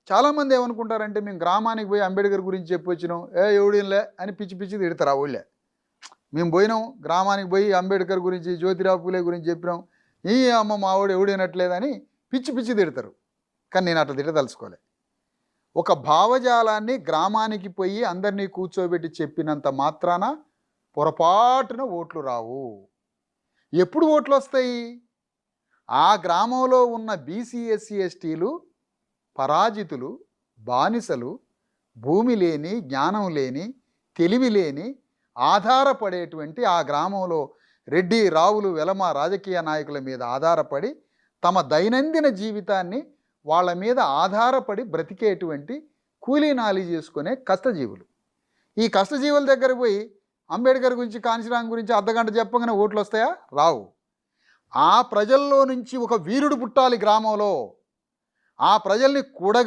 చాలామంది ఏమనుకుంటారంటే మేము గ్రామానికి పోయి అంబేద్కర్ గురించి చెప్పొచ్చినాం, ఎవడిలే అని పిచ్చి పిచ్చి తిడతారు ఆ ఊళ్ళే. మేము పోయినాం గ్రామానికి పోయి అంబేద్కర్ గురించి, జ్యోతిరావు పూలే గురించి చెప్పినాం, ఈ అమ్మ మావాడు ఎవడైనట్లేదని పిచ్చి పిచ్చి తిడతారు. కానీ నేను అట్లా తిట్టదలుచుకోలే. ఒక భావజాలాన్ని గ్రామానికి పోయి అందరినీ కూర్చోబెట్టి చెప్పినంత మాత్రాన పొరపాటున ఓట్లు రావు. ఎప్పుడు ఓట్లు వస్తాయి? ఆ గ్రామంలో ఉన్న బీసీ, ఎస్సీ, ఎస్టీలు పరాజితులు, బానిసలు, భూమి లేని, జ్ఞానం లేని, తెలివి లేని, ఆధారపడేటువంటి ఆ గ్రామంలో రెడ్డి, రావులు, వెలమ రాజకీయ నాయకుల మీద ఆధారపడి తమ దైనందిన జీవితాన్ని వాళ్ళ మీద ఆధారపడి బ్రతికేటువంటి కూలీనాలి చేసుకునే కష్టజీవులు. ఈ కష్టజీవుల దగ్గర పోయి అంబేద్కర్ గురించి, కాంశీరాం గురించి అర్ధగంట చెప్పగానే ఓట్లు వస్తాయా? రావు. ఆ ప్రజల్లో నుంచి ఒక వీరుడు పుట్టాలి గ్రామంలో. ఆ ప్రజల్ని కూడగ